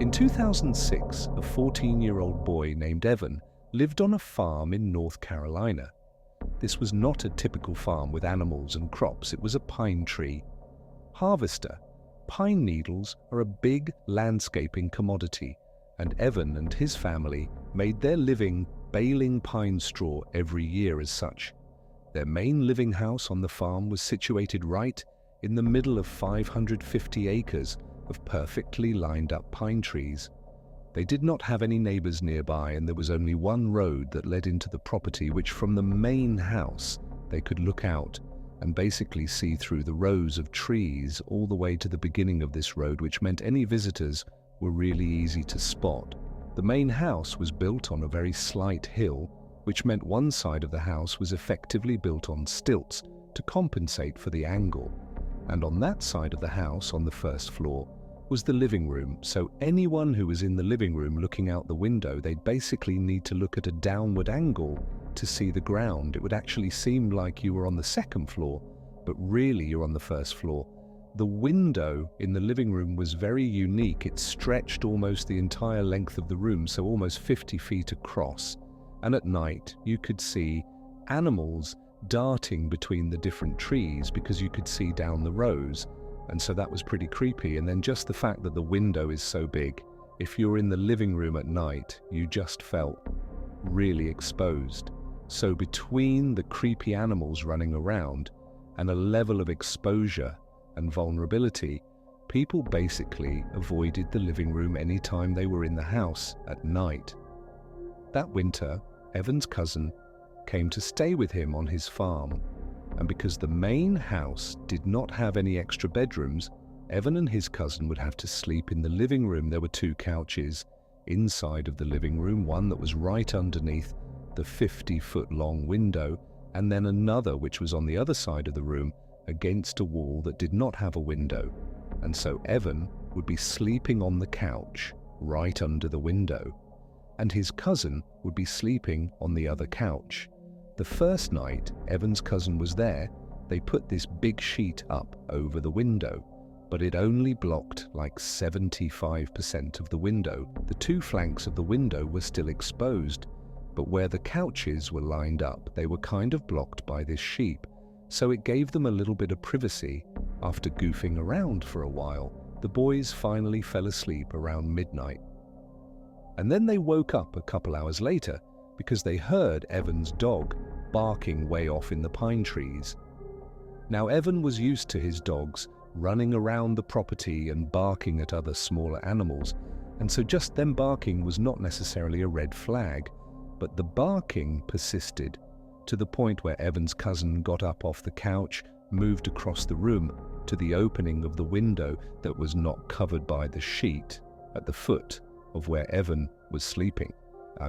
In 2006, a 14-year-old boy named Evan lived on a farm in North Carolina. This was not a typical farm with animals and crops, it was a pine tree harvester. Pine needles are a big landscaping commodity, and Evan and his family made their living baling pine straw every year as such. Their main living house on the farm was situated right in the middle of 550 acres of perfectly lined up pine trees. They did not have any neighbors nearby, and there was only one road that led into the property, which from the main house they could look out and basically see through the rows of trees all the way to the beginning of this road, which meant any visitors were really easy to spot. The main house was built on a very slight hill, which meant one side of the house was effectively built on stilts to compensate for the angle. And on that side of the house, on the first floor, was the living room, so anyone who was in the living room looking out the window, they'd basically need to look at a downward angle to see the ground. It would actually seem like you were on the second floor, but really you're on the first floor. The window in the living room was very unique. It stretched almost the entire length of the room, so almost 50 feet across. And at night, you could see animals darting between the different trees because you could see down the rows. And so that was pretty creepy. And then just the fact that the window is so big, if you're in the living room at night, you just felt really exposed. So between the creepy animals running around and a level of exposure and vulnerability, people basically avoided the living room anytime they were in the house at night. That winter, Evan's cousin came to stay with him on his farm, and because the main house did not have any extra bedrooms, Evan and his cousin would have to sleep in the living room. There were two couches inside of the living room, one that was right underneath the 50-foot-long window, and then another which was on the other side of the room against a wall that did not have a window. And so Evan would be sleeping on the couch right under the window, and his cousin would be sleeping on the other couch. The first night Evan's cousin was there, they put this big sheet up over the window, but it only blocked like 75% of the window. The two flanks of the window were still exposed, but where the couches were lined up, they were kind of blocked by this sheet. So it gave them a little bit of privacy. After goofing around for a while, the boys finally fell asleep around midnight. And then they woke up a couple hours later because they heard Evan's dog barking way off in the pine trees. Now Evan was used to his dogs running around the property and barking at other smaller animals, and so just them barking was not necessarily a red flag, but the barking persisted to the point where Evan's cousin got up off the couch, moved across the room to the opening of the window that was not covered by the sheet at the foot of where Evan was sleeping.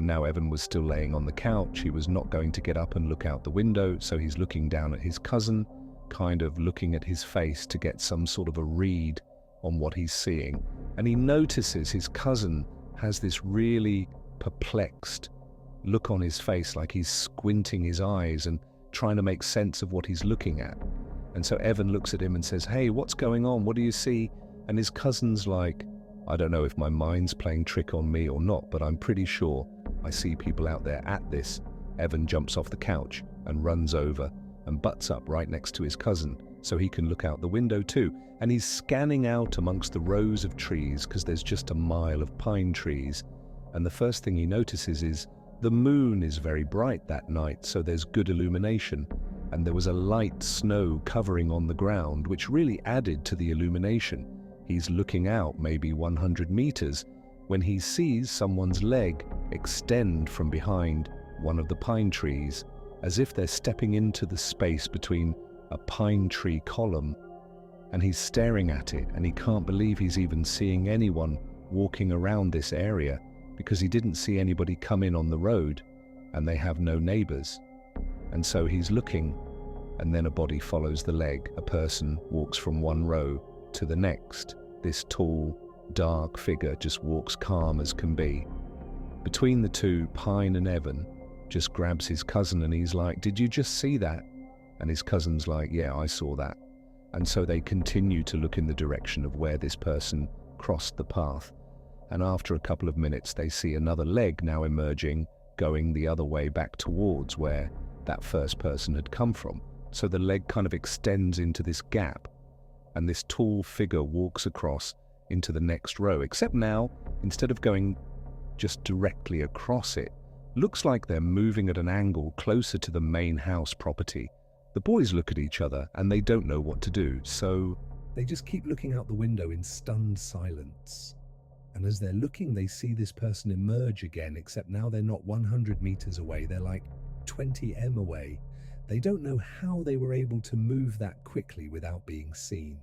Now Evan was still laying on the couch. He was not going to get up and look out the window, so he's looking down at his cousin, kind of looking at his face to get some sort of a read on what he's seeing. And he notices his cousin has this really perplexed look on his face, like he's squinting his eyes and trying to make sense of what he's looking at. And so Evan looks at him and says, "Hey, what's going on? What do you see?" And his cousin's like, "I don't know if my mind's playing trick on me or not, but I'm pretty sure I see people out there at this." Evan jumps off the couch and runs over and butts up right next to his cousin so he can look out the window too. And he's scanning out amongst the rows of trees because there's just a mile of pine trees. And the first thing he notices is the moon is very bright that night, so there's good illumination. And there was a light snow covering on the ground, which really added to the illumination. He's looking out maybe 100 meters when he sees someone's leg extend from behind one of the pine trees, as if they're stepping into the space between a pine tree column. And he's staring at it, and he can't believe he's even seeing anyone walking around this area, because he didn't see anybody come in on the road, and they have no neighbors. And so he's looking, and then a body follows the leg. A person walks from one row to the next. This tall, dark figure just walks calm as can be. Between the two, Pine and Evan just grabs his cousin and he's like, "Did you just see that?" And his cousin's like, "Yeah, I saw that." And so they continue to look in the direction of where this person crossed the path. And after a couple of minutes, they see another leg now emerging, going the other way back towards where that first person had come from. So the leg kind of extends into this gap, and this tall figure walks across into the next row, except now, instead of going just directly across it, looks like they're moving at an angle closer to the main house property. The boys look at each other and they don't know what to do, so they just keep looking out the window in stunned silence. And as they're looking, they see this person emerge again, except now they're not 100 meters away, they're like 20 m away. They don't know how they were able to move that quickly without being seen.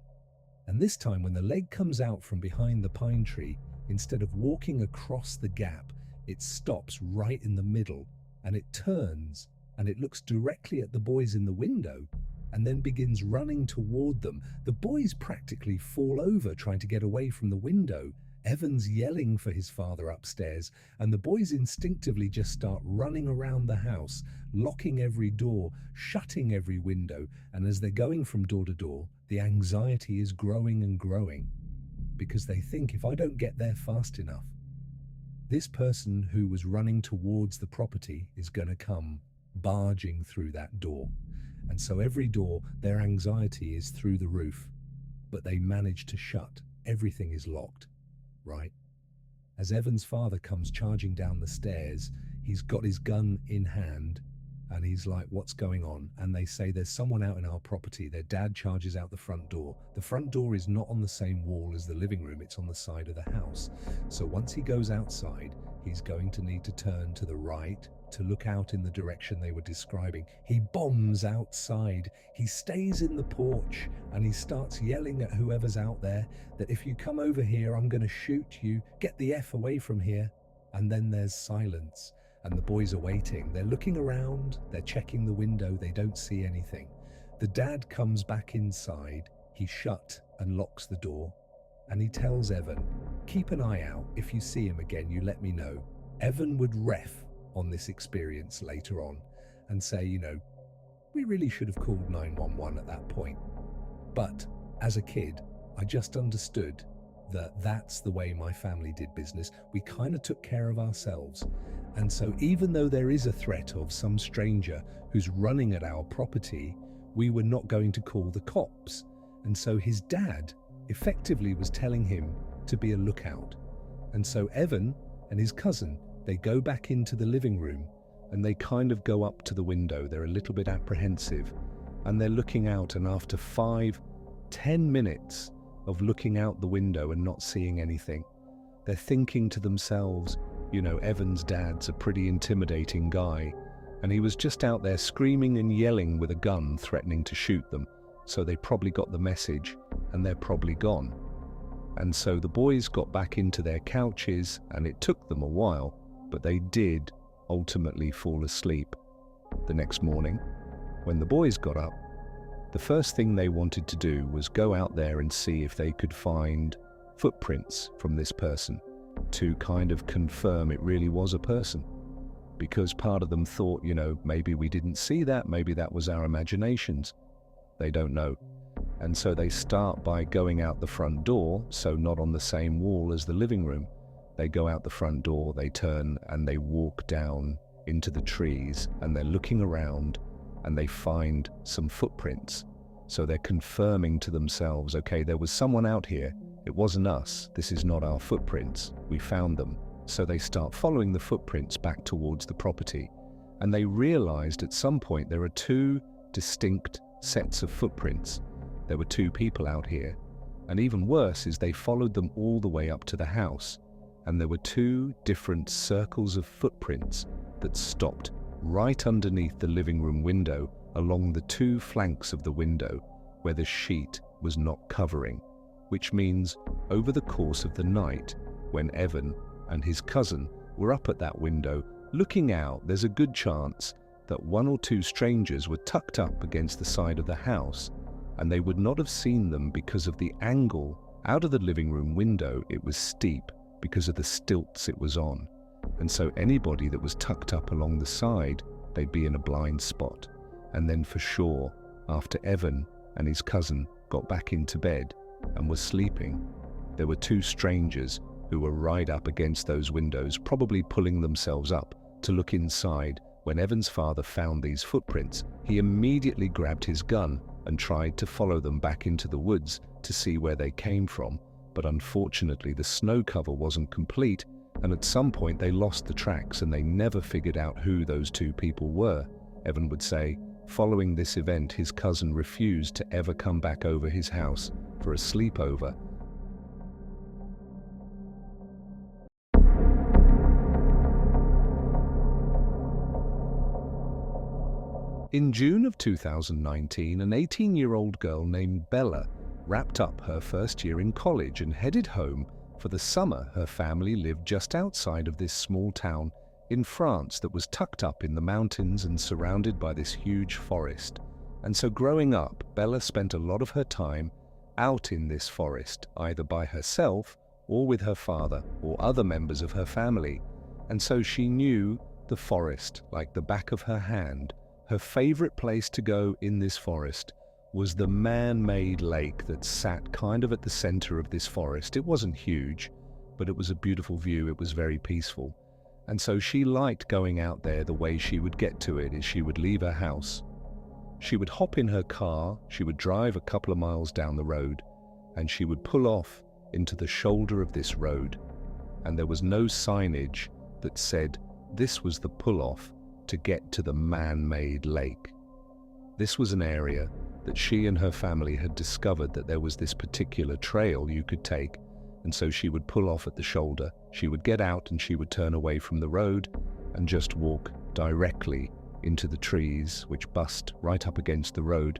And this time, when the leg comes out from behind the pine tree, instead of walking across the gap, it stops right in the middle, and it turns, and it looks directly at the boys in the window, and then begins running toward them. The boys practically fall over trying to get away from the window. Evan's yelling for his father upstairs, and the boys instinctively just start running around the house, locking every door, shutting every window, and as they're going from door to door, the anxiety is growing and growing, because they think, if I don't get there fast enough, this person who was running towards the property is going to come barging through that door. And so every door, their anxiety is through the roof, but they manage to shut. Everything is locked. Right? As Evan's father comes charging down the stairs, he's got his gun in hand, and he's like, what's going on? And they say, there's someone out in our property. Their dad charges out the front door. The front door is not on the same wall as the living room, it's on the side of the house. So once he goes outside, he's going to need to turn to the right to look out in the direction they were describing. He bombs outside. He stays in the porch, and he starts yelling at whoever's out there that if you come over here, I'm going to shoot you. Get the F away from here. And then there's silence, and the boys are waiting. They're looking around. They're checking the window. They don't see anything. The dad comes back inside. He shut and locks the door, and he tells Evan, keep an eye out. If you see him again, you let me know. Evan would ref on this experience later on and say, we really should have called 911 at that point. But as a kid, I just understood that that's the way my family did business. We kind of took care of ourselves. And so even though there is a threat of some stranger who's running at our property, we were not going to call the cops. And so his dad effectively was telling him to be a lookout. And so Evan and his cousin, they go back into the living room, and they kind of go up to the window. They're a little bit apprehensive, and they're looking out, and after 5-10 minutes of looking out the window and not seeing anything, they're thinking to themselves, Evan's dad's a pretty intimidating guy, and he was just out there screaming and yelling with a gun, threatening to shoot them, so they probably got the message, and they're probably gone. And so the boys got back into their couches, and it took them a while, but they did ultimately fall asleep. The next morning, when the boys got up, the first thing they wanted to do was go out there and see if they could find footprints from this person to kind of confirm it really was a person. Because part of them thought, maybe we didn't see that, maybe that was our imaginations. They don't know. And so they start by going out the front door, so not on the same wall as the living room. They go out the front door, they turn, and they walk down into the trees, and they're looking around, and they find some footprints. So they're confirming to themselves, okay, there was someone out here. It wasn't us. This is not our footprints. We found them. So they start following the footprints back towards the property. And they realized at some point there are 2 distinct sets of footprints. There were 2 people out here. And even worse is they followed them all the way up to the house. And there were 2 different circles of footprints that stopped right underneath the living room window along the 2 flanks of the window where the sheet was not covering, which means over the course of the night, when Evan and his cousin were up at that window looking out, there's a good chance that 1 or 2 strangers were tucked up against the side of the house, and they would not have seen them because of the angle out of the living room window. It was steep because of the stilts it was on. And so anybody that was tucked up along the side, they'd be in a blind spot. And then for sure, after Evan and his cousin got back into bed and were sleeping, there were 2 strangers who were right up against those windows, probably pulling themselves up to look inside. When Evan's father found these footprints, he immediately grabbed his gun and tried to follow them back into the woods to see where they came from. But unfortunately, the snow cover wasn't complete, and at some point they lost the tracks and they never figured out who those two people were. Evan would say, following this event, his cousin refused to ever come back over his house for a sleepover. In June of 2019, an 18-year-old girl named Bella wrapped up her first year in college and headed home for the summer. Her family lived just outside of this small town in France that was tucked up in the mountains and surrounded by this huge forest. And so growing up, Bella spent a lot of her time out in this forest, either by herself or with her father or other members of her family. And so she knew the forest like the back of her hand. Her favorite place to go in this forest was the man-made lake that sat kind of at the center of this forest. It wasn't huge, but it was a beautiful view. It was very peaceful. And so she liked going out there. The way she would get to it is she would leave her house. She would hop in her car, she would drive a couple of miles down the road, and she would pull off into the shoulder of this road. And there was no signage that said this was the pull-off to get to the man-made lake. This was an area that she and her family had discovered that there was this particular trail you could take, and so she would pull off at the shoulder. She would get out and she would turn away from the road and just walk directly into the trees, which bust right up against the road.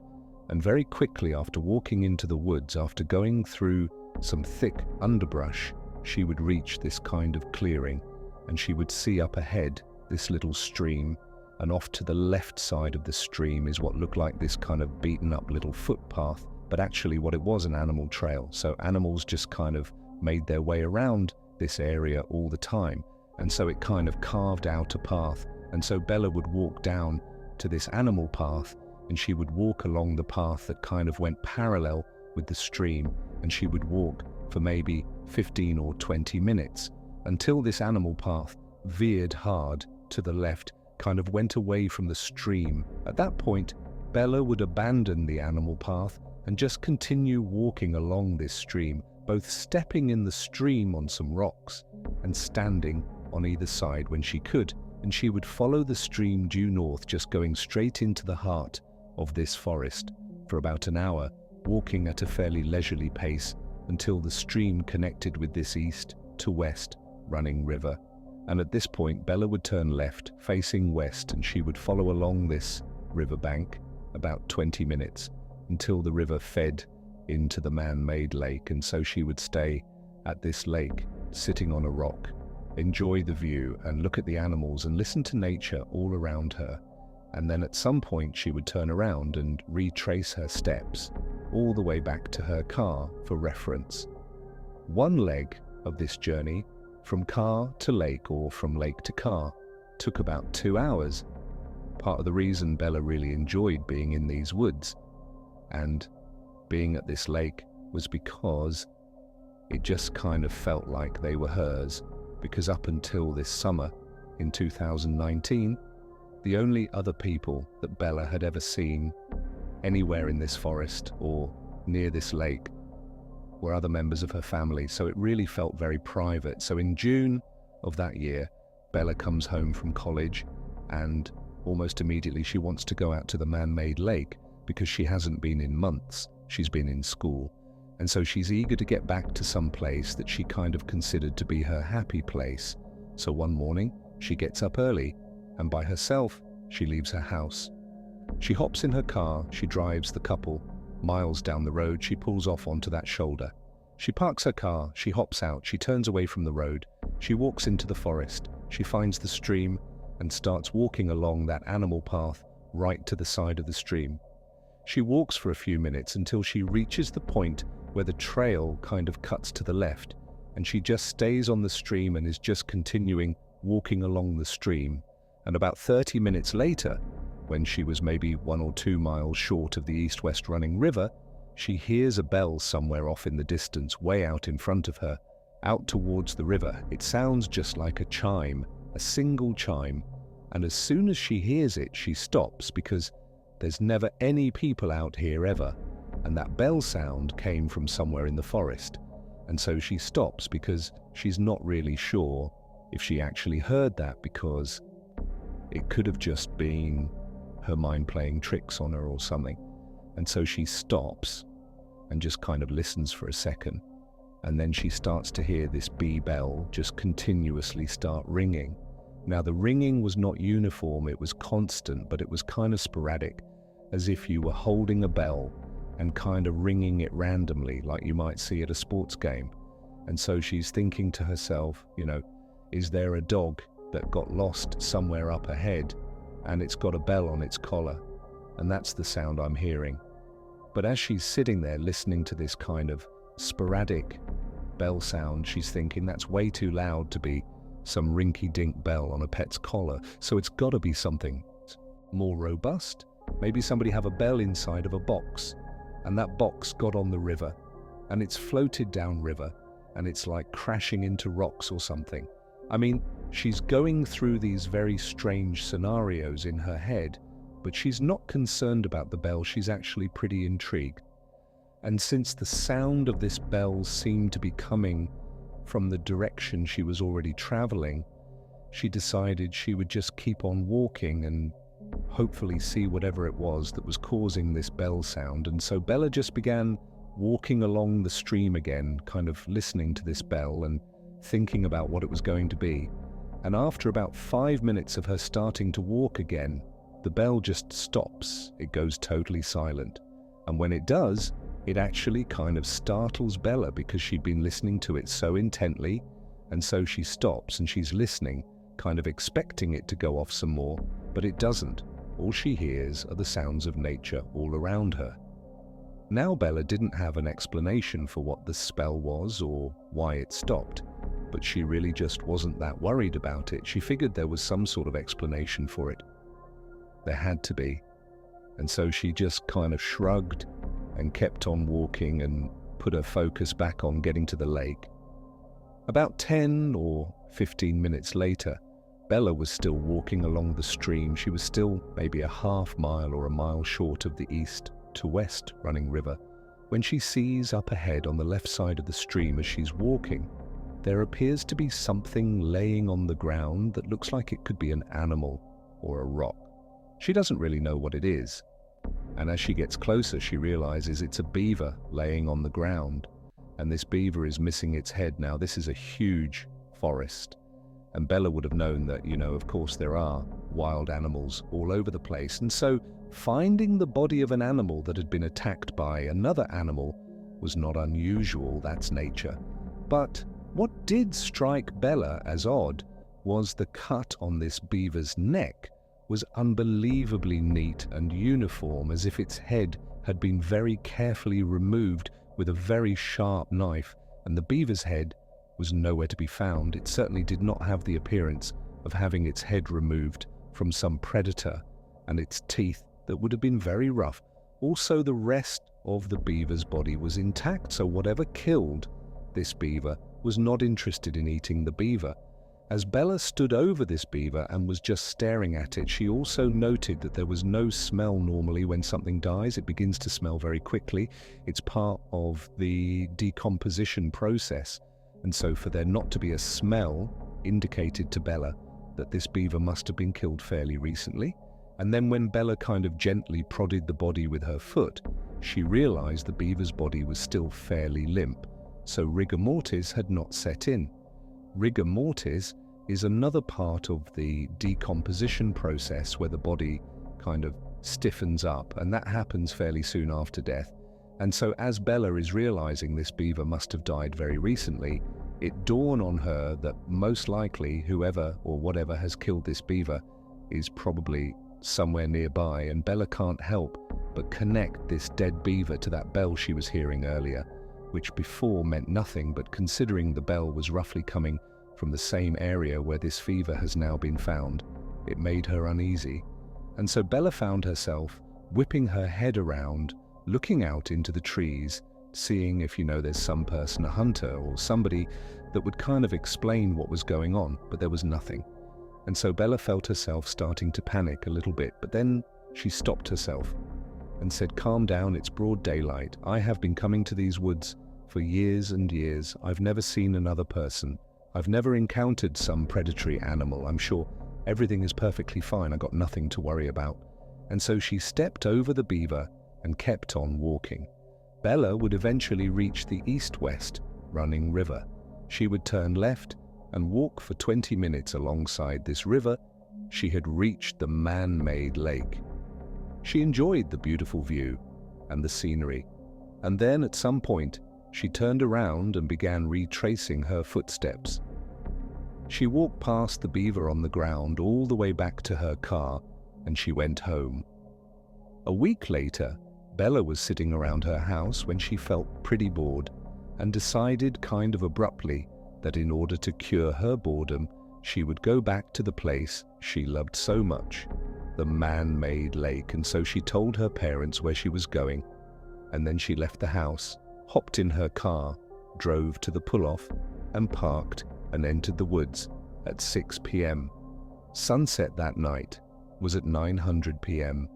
And very quickly, after walking into the woods, after going through some thick underbrush, she would reach this kind of clearing, and she would see up ahead this little stream, and off to the left side of the stream is what looked like this kind of beaten up little footpath, but actually what it was, an animal trail. So animals just kind of made their way around this area all the time, and so it kind of carved out a path. And so Bella would walk down to this animal path, and she would walk along the path that kind of went parallel with the stream, and she would walk for maybe 15 or 20 minutes until this animal path veered hard to the left, kind of went away from the stream. At that point, Bella would abandon the animal path and just continue walking along this stream, both stepping in the stream on some rocks and standing on either side when she could. And she would follow the stream due north, just going straight into the heart of this forest for about an hour, walking at a fairly leisurely pace until the stream connected with this east to west running river. And at this point, Bella would turn left, facing west, and she would follow along this riverbank about 20 minutes until the river fed into the man-made lake. And so she would stay at this lake, sitting on a rock, enjoy the view and look at the animals and listen to nature all around her. And then at some point she would turn around and retrace her steps all the way back to her car for reference. One leg of this journey, from car to lake or from lake to car, took about 2 hours. Part of the reason Bella really enjoyed being in these woods and being at this lake was because it just kind of felt like they were hers. Because up until this summer in 2019, the only other people that Bella had ever seen anywhere in this forest or near this lake were other members of her family, so it really felt very private. So in June of that year, Bella comes home from college, and almost immediately she wants to go out to the man-made lake because she hasn't been in months. She's been in school. And so she's eager to get back to some place that she kind of considered to be her happy place. So one morning, she gets up early, and by herself, she leaves her house. She hops in her car, she drives the couple miles down the road, she pulls off onto that shoulder. She parks her car, she hops out, she turns away from the road, she walks into the forest, she finds the stream, and starts walking along that animal path right to the side of the stream. She walks for a few minutes until she reaches the point where the trail kind of cuts to the left, and she just stays on the stream and is just continuing walking along the stream. And about 30 minutes later, when she was maybe 1 or 2 miles short of the east-west running river, she hears a bell somewhere off in the distance, way out in front of her, out towards the river. It sounds just like a chime, a single chime, and as soon as she hears it, she stops because there's never any people out here ever, and that bell sound came from somewhere in the forest. And so she stops because she's not really sure if she actually heard that, because it could have just been her mind playing tricks on her or something. And so she stops and just kind of listens for a second. And then she starts to hear this bee bell just continuously start ringing. Now, the ringing was not uniform, it was constant, but it was kind of sporadic, as if you were holding a bell and kind of ringing it randomly, like you might see at a sports game. And so she's thinking to herself, is there a dog that got lost somewhere up ahead and it's got a bell on its collar? And that's the sound I'm hearing. But as she's sitting there listening to this kind of sporadic bell sound, she's thinking that's way too loud to be some rinky-dink bell on a pet's collar, so it's got to be something more robust. Maybe somebody have a bell inside of a box, and that box got on the river, and it's floated down river, and it's like crashing into rocks or something. I mean, she's going through these very strange scenarios in her head, but she's not concerned about the bell, she's actually pretty intrigued. And since the sound of this bell seemed to be coming from the direction she was already traveling, she decided she would just keep on walking and hopefully see whatever it was that was causing this bell sound. And so Bella just began walking along the stream again, kind of listening to this bell and thinking about what it was going to be. And after about 5 minutes of her starting to walk again, the bell just stops. It goes totally silent. And when it does, it actually kind of startles Bella because she'd been listening to it so intently, and so she stops and she's listening, kind of expecting it to go off some more, but it doesn't. All she hears are the sounds of nature all around her. Now Bella didn't have an explanation for what the spell was or why it stopped, but she really just wasn't that worried about it. She figured there was some sort of explanation for it. There had to be. And so she just kind of shrugged and kept on walking and put her focus back on getting to the lake. About 10 or 15 minutes later, Bella was still walking along the stream. She was still maybe a half mile or a mile short of the east to west running river, when she sees up ahead on the left side of the stream as she's walking, there appears to be something laying on the ground that looks like it could be an animal or a rock. She doesn't really know what it is. And as she gets closer, she realizes it's a beaver laying on the ground. And this beaver is missing its head now. This is a huge forest. And Bella would have known that, of course there are wild animals all over the place. And so finding the body of an animal that had been attacked by another animal was not unusual. That's nature. But what did strike Bella as odd was the cut on this beaver's neck was unbelievably neat and uniform, as if its head had been very carefully removed with a very sharp knife, and the beaver's head was nowhere to be found. It certainly did not have the appearance of having its head removed from some predator, and its teeth that would have been very rough. Also, the rest of the beaver's body was intact, so whatever killed this beaver was not interested in eating the beaver. As Bella stood over this beaver and was just staring at it, she also noted that there was no smell normally when something dies. It begins to smell very quickly. It's part of the decomposition process. And so for there not to be a smell indicated to Bella that this beaver must have been killed fairly recently. And then when Bella kind of gently prodded the body with her foot, she realized the beaver's body was still fairly limp. So rigor mortis had not set in. Rigor mortis is another part of the decomposition process where the body kind of stiffens up, and that happens fairly soon after death. And so as Bella is realizing this beaver must have died very recently, it dawned on her that most likely whoever or whatever has killed this beaver is probably somewhere nearby, and Bella can't help but connect this dead beaver to that bell she was hearing earlier, which before meant nothing, but considering the bell was roughly coming from the same area where this fever has now been found, it made her uneasy. And so Bella found herself whipping her head around, looking out into the trees, seeing if there's some person, a hunter or somebody that would kind of explain what was going on, but there was nothing. And so Bella felt herself starting to panic a little bit, but then she stopped herself and said, "Calm down, it's broad daylight. I have been coming to these woods for years and years. I've never seen another person. I've never encountered some predatory animal. I'm sure everything is perfectly fine. I got nothing to worry about." And so she stepped over the beaver and kept on walking. Bella would eventually reach the east-west running river. She would turn left and walk for 20 minutes alongside this river. She had reached the man-made lake. She enjoyed the beautiful view and the scenery, and then at some point she turned around and began retracing her footsteps. She walked past the beaver on the ground all the way back to her car, and she went home. A week later, Bella was sitting around her house when she felt pretty bored and decided kind of abruptly that in order to cure her boredom, she would go back to the place she loved so much, the man-made lake. And so she told her parents where she was going, and then she left the house, hopped in her car, drove to the pull-off, and parked and entered the woods at 6 p.m. Sunset that night was at 9:00 p.m.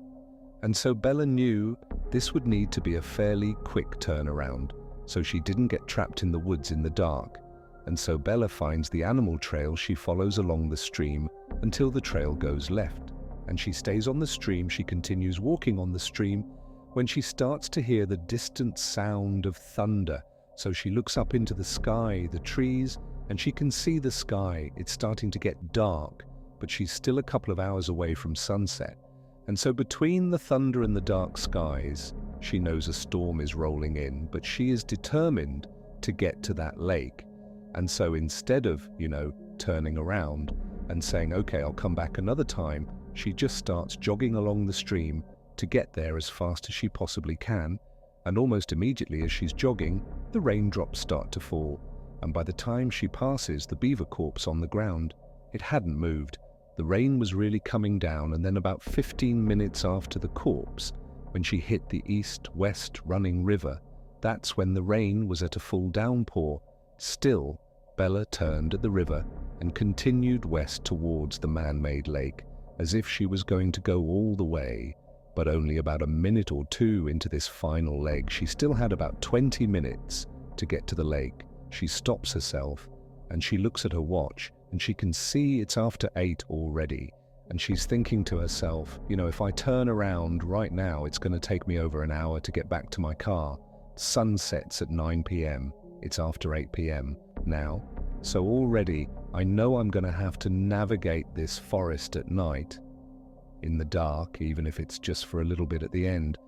And so Bella knew this would need to be a fairly quick turnaround, so she didn't get trapped in the woods in the dark. And so Bella finds the animal trail. She follows along the stream until the trail goes left, and she stays on the stream. She continues walking on the stream when she starts to hear the distant sound of thunder. So she looks up into the sky, the trees, and she can see the sky. It's starting to get dark, but she's still a couple of hours away from sunset. And so between the thunder and the dark skies, she knows a storm is rolling in, but she is determined to get to that lake. And so instead of, turning around and saying, "Okay, I'll come back another time," she just starts jogging along the stream to get there as fast as she possibly can. And almost immediately as she's jogging, the raindrops start to fall. And by the time she passes the beaver corpse on the ground, it hadn't moved. The rain was really coming down, and then about 15 minutes after the corpse, when she hit the east-west running river, that's when the rain was at a full downpour. Still, Bella turned at the river and continued west towards the man-made lake, as if she was going to go all the way. But only about a minute or two into this final leg, she still had about 20 minutes to get to the lake. She stops herself and she looks at her watch, and she can see it's after 8 already. And she's thinking to herself, if I turn around right now, it's going to take me over an hour to get back to my car. Sun sets at 9 p.m. It's after 8 p.m. now. So already I know I'm going to have to navigate this forest at night in the dark, even if it's just for a little bit at the end.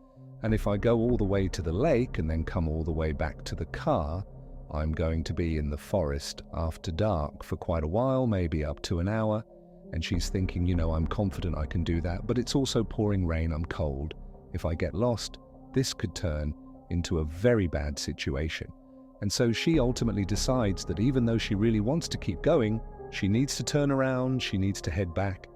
And if I go all the way to the lake and then come all the way back to the car, I'm going to be in the forest after dark for quite a while, maybe up to an hour. And she's thinking, I'm confident I can do that, but it's also pouring rain, I'm cold. If I get lost, this could turn into a very bad situation. And so she ultimately decides that even though she really wants to keep going, she needs to turn around, she needs to head back.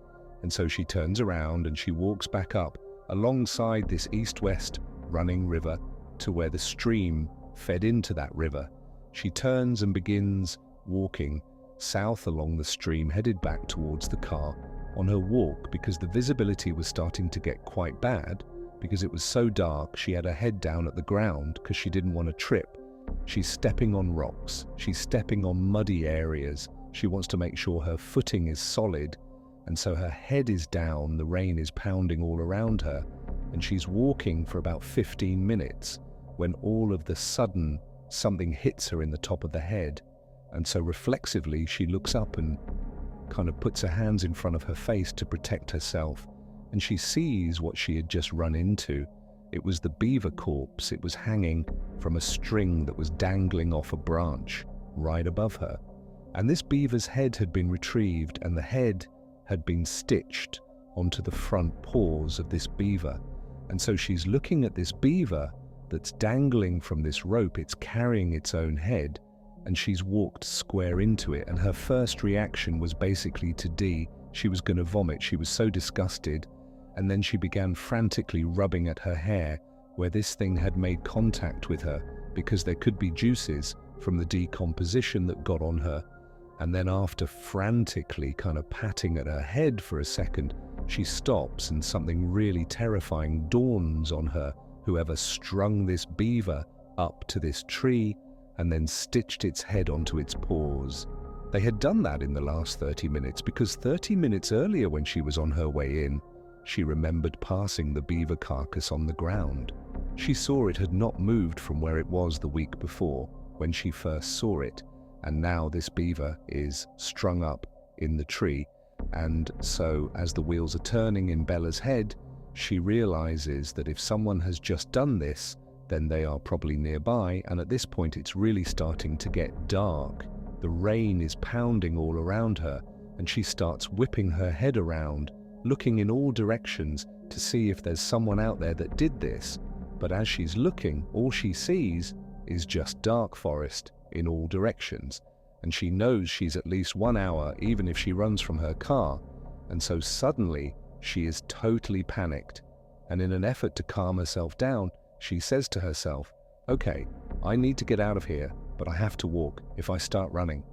And so she turns around and she walks back up alongside this east-west running river to where the stream fed into that river. She turns and begins walking south along the stream, headed back towards the car on her walk, because the visibility was starting to get quite bad because it was so dark. She had her head down at the ground because she didn't want to trip. She's stepping on rocks. She's stepping on muddy areas. She wants to make sure her footing is solid, and so her head is down. The rain is pounding all around her, and she's walking for about 15 minutes when all of the sudden something hits her in the top of the head. And so reflexively she looks up and kind of puts her hands in front of her face to protect herself, and she sees what she had just run into. It was the beaver corpse. It was hanging from a string that was dangling off a branch right above her. And this beaver's head had been retrieved, and the head had been stitched onto the front paws of this beaver. And so she's looking at this beaver that's dangling from this rope. It's carrying its own head, and she's walked square into it. And her first reaction was basically she was going to vomit. She was so disgusted. And then she began frantically rubbing at her hair where this thing had made contact with her, because there could be juices from the decomposition that got on her, and then after frantically kind of patting at her head for a second, she stops and something really terrifying dawns on her. Whoever strung this beaver up to this tree and then stitched its head onto its paws. They had done that in the last 30 minutes because 30 minutes earlier when she was on her way in, she remembered passing the beaver carcass on the ground. She saw it had not moved from where it was the week before when she first saw it, and now this beaver is strung up in the tree. And so as the wheels are turning in Bella's head, she realizes that if someone has just done this, then they are probably nearby, and at this point it's really starting to get dark. The rain is pounding all around her, and she starts whipping her head around, looking in all directions to see if there's someone out there that did this. But as she's looking, all she sees is just dark forest in all directions, and she knows she's at least 1 hour even if she runs from her car, and so suddenly she is totally panicked, and in an effort to calm herself down, she says to herself, "Okay, I need to get out of here, but I have to walk if I start running.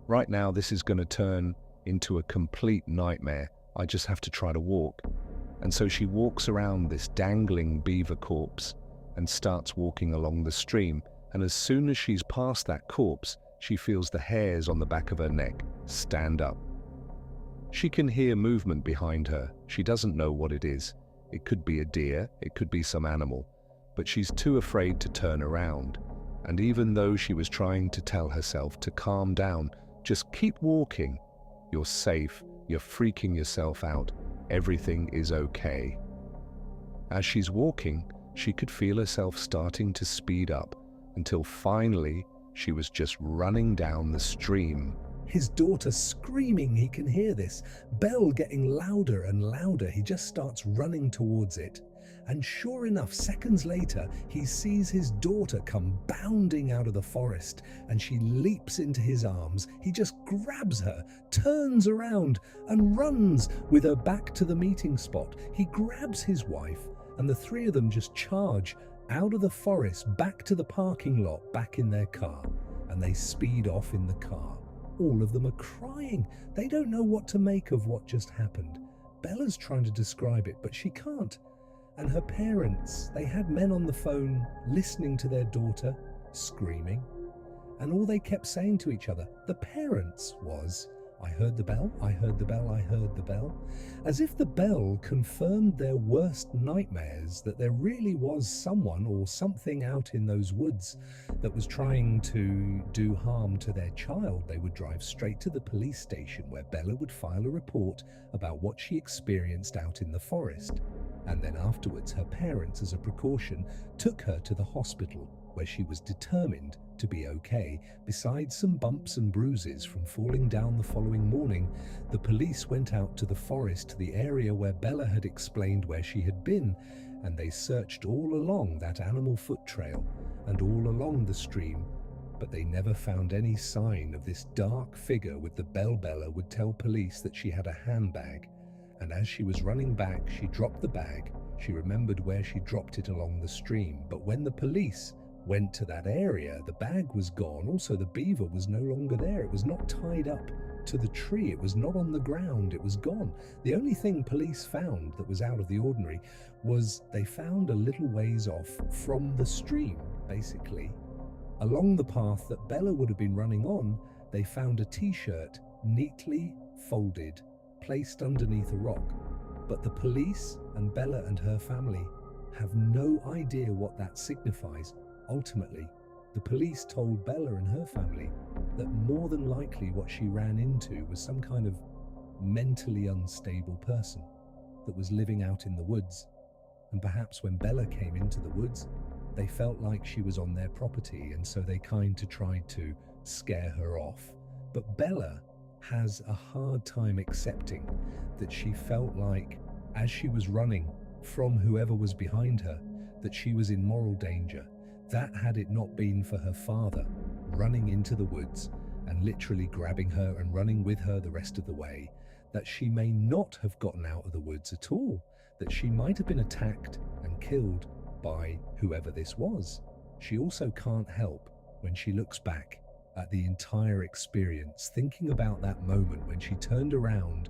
Right now this is going to turn into a complete nightmare. I just have to try to walk." And so she walks around this dangling beaver corpse and starts walking along the stream, and as soon as she's past that corpse, she feels the hairs on the back of her neck stand up. She can hear movement behind her. She doesn't know what it is. It could be a deer, it could be some animal, but she's too afraid to turn around. And even though she was trying to tell herself to calm down, just keep walking, you're safe, you're freaking yourself out, everything is okay. As she's walking, she could feel herself starting to speed up until finally she was just running down the stream. His daughter screaming, he can hear this. Bell getting louder and louder. He just starts running towards it. And sure enough, seconds later, he sees his daughter come bounding out of the forest, and she leaps into his arms. He just grabs her, turns around, and runs with her back to the meeting spot. He grabs his wife, and the three of them just charge out of the forest back to the parking lot, back in their car, and they speed off in the car. All of them are crying. They don't know what to make of what just happened. Bella's trying to describe it, but she can't. And her parents, they had men on the phone listening to their daughter screaming, and all they kept saying to each other, the parents, was, "I heard the bell, I heard the bell, I heard the bell," as if the bell confirmed their worst nightmares, that there really was someone or something out in those woods that was trying to do harm to their child. They would drive straight to the police station, where Bella would file a report about what she experienced out in the forest. And then afterwards, her parents, as a precaution, took her to the hospital, where she was determined to be okay. Besides some bumps and bruises from falling down the following morning, the police went out to the forest, to the area where Bella had explained where she had been, and they searched all along that animal foot trail and all along the stream, but they never found any sign of this dark figure with the bell. Bella would tell police that she had a handbag, and as she was running back, she dropped the bag. She remembered where she dropped it along the stream, but when the police went to that area, the bag was gone. Also, the beaver was no longer there. It was not tied up to the tree. It was not on the ground. It was gone. The only thing police found that was out of the ordinary was they found a little ways off from the stream, basically. Along the path that Bella would have been running on, they found a t-shirt neatly folded, placed underneath a rock. But the police and Bella and her family have no idea what that signifies. Ultimately, the police told Bella and her family that more than likely what she ran into was some kind of mentally unstable person that was living out in the woods. And perhaps when Bella came into the woods, they felt like she was on their property, and so they kind of tried to scare her off. But Bella has a hard time accepting that she felt like, as she was running from whoever was behind her, that she was in moral danger. That had it not been for her father running into the woods and literally grabbing her and running with her the rest of the way, that she may not have gotten out of the woods at all, that she might have been attacked and killed by whoever this was. She also can't help, when she looks back at the entire experience, thinking about that moment when she turned around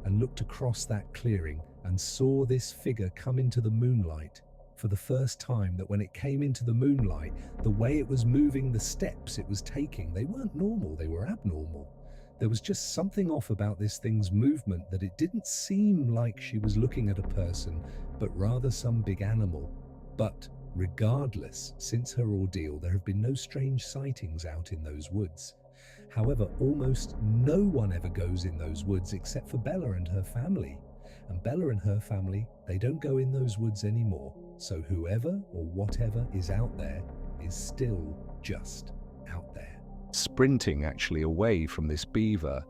and looked across that clearing and saw this figure come into the moonlight for the first time, that when it came into the moonlight, the way it was moving, the steps it was taking, they weren't normal, they were abnormal. There was just something off about this thing's movement, that it didn't seem like she was looking at a person, but rather some big animal. But regardless, since her ordeal, there have been no strange sightings out in those woods. However, almost no one ever goes in those woods except for Bella and her family. And Bella and her family, they don't go in those woods anymore. So whoever or whatever is out there is still just out there. Sprinting actually away from this beaver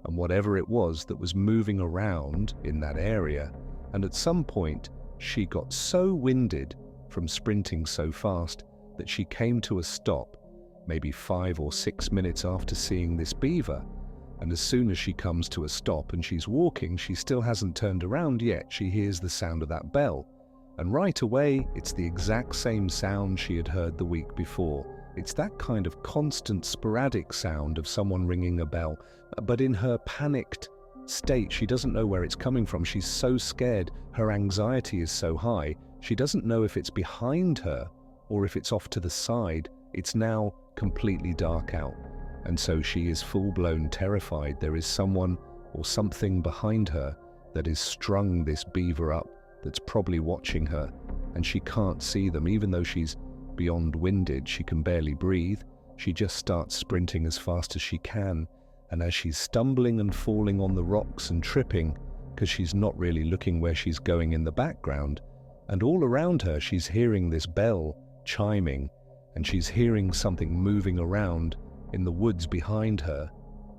and whatever it was that was moving around in that area. And at some point, she got so winded from sprinting so fast that she came to a stop, maybe 5 or 6 minutes after seeing this beaver. And as soon as she comes to a stop and she's walking, she still hasn't turned around yet. She hears the sound of that bell. And right away, it's the exact same sound she had heard the week before. It's that kind of constant, sporadic sound of someone ringing a bell. But in her panicked state, she doesn't know where it's coming from. She's so scared. Her anxiety is so high. She doesn't know if it's behind her or if it's off to the side. It's now completely dark out. And so she is full-blown terrified. There is someone or something behind her that has strung this beaver up, that's probably watching her, and she can't see them. Even though she's beyond winded, she can barely breathe. She just starts sprinting as fast as she can, and as she's stumbling and falling on the rocks and tripping, because she's not really looking where she's going in the background, and all around her she's hearing this bell chiming, and she's hearing something moving around in the woods behind her.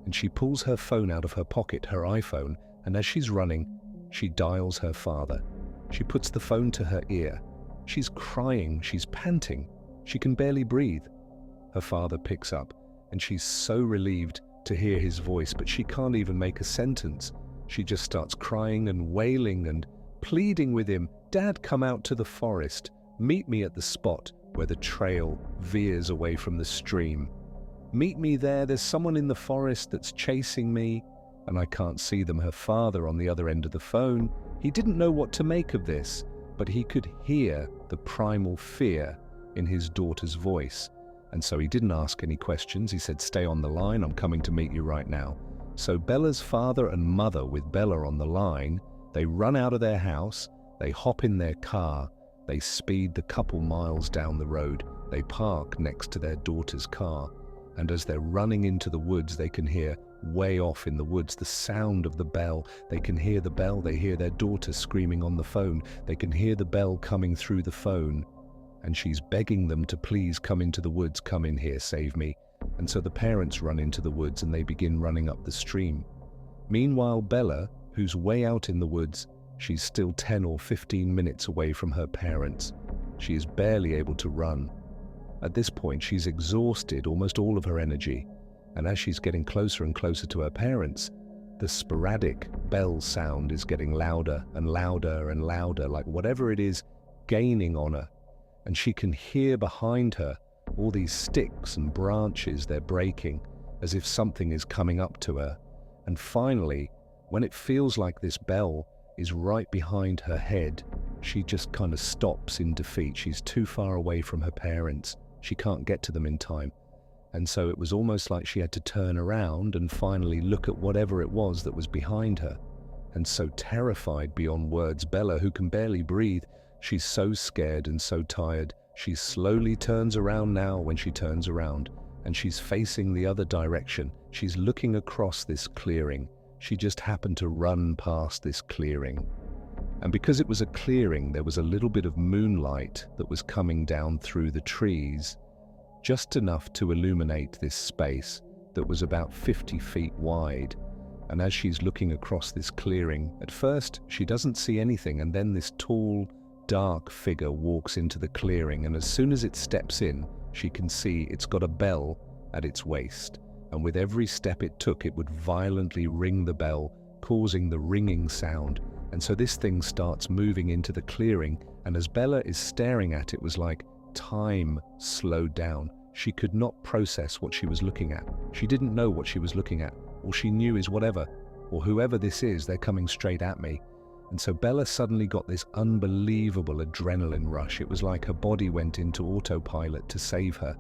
And she pulls her phone out of her pocket, her iPhone, and as she's running, she dials her father. She puts the phone to her ear. She's crying, she's panting, she can barely breathe. Her father picks up, and she's so relieved to hear his voice, but she can't even make a sentence. She just starts crying and wailing and pleading with him, "Dad, come out to the forest. Meet me at the spot where the trail veers away from the stream. Meet me there, there's someone in the forest that's chasing me." And I can't see them. Her father on the other end of the phone, he didn't know what to make of this, but he could hear the primal fear in his daughter's voice. And so he didn't ask any questions. He said, "Stay on the line, I'm coming to meet you right now." So Bella's father and mother, with Bella on the line, they run out of their house, they hop in their car, they speed the couple miles down the road, they park next to their daughter's car, and as they're running into the woods, they can hear way off in the woods the sound of the bell. They can hear the bell, they hear their daughter screaming on the phone, they can hear the bell coming through the phone, and she's begging them to please come into the woods, come in here, save me. And so the parents run into the woods and they begin running up the stream. Meanwhile, Bella, who's way out in the woods, she's still 10 or 15 minutes away from her parents. She is barely able to run. At this point, she's exhausted almost all of her energy, and as she's getting closer and closer to her parents, the sporadic bell sound is getting louder and louder and louder, like whatever it is gaining on her. And she can hear behind her all these sticks and branches, they're breaking, as if something is coming up to her. And finally, when it feels like this bell is right behind her head, she just kind of stops in defeat. She's too far away from her parents. She can't get to them in time. And so it was almost like she had to turn around and finally look at whatever it was that was behind her. And so terrified beyond words, Bella, who can barely breathe, she's so scared and so tired, she slowly turns around now when she turns around, and she's facing the other direction. She's looking across this clearing. She just happened to run past this clearing. And because it was a clearing, there was a little bit of moonlight that was coming down through the trees, just enough to illuminate this space that was about 50 feet wide. And as she's looking across this clearing, at first she doesn't see anything, and then this tall, dark figure walks into the clearing, and as soon as it steps in, she can see it's got a bell at its waist, and with every step it took, it would violently ring the bell, causing the ringing sound. And so this thing starts moving into the clearing, and as Bella is staring at it, was like time slowed down. She could not process what she was looking at. She didn't know what she was looking at. All she knew is whatever, or whoever this is, they're coming straight at me. And so Bella suddenly got this unbelievable adrenaline rush. It was like her body went into autopilot to save her.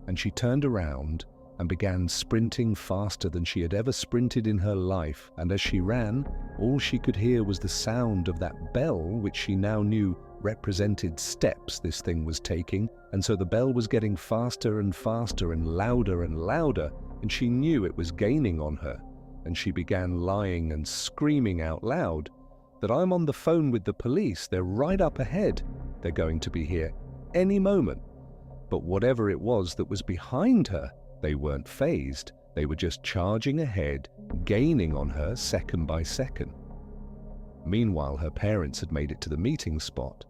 And she turned around and began sprinting faster than she had ever sprinted in her life. And as she ran, all she could hear was the sound of that bell, which she now knew represented steps this thing was taking. And so the bell was getting faster and faster and louder, and she knew it was gaining on her. And she began lying and screaming out loud that I'm on the phone with the police. They're right up ahead. They're going to be here any moment. But whatever it was that was behind her, they weren't fazed. They were just charging ahead, gaining on her second by second. Meanwhile, her parents had made it to the meeting spot.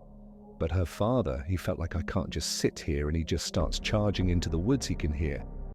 But her father, he felt like, I can't just sit here, and he just starts charging into the woods he can hear.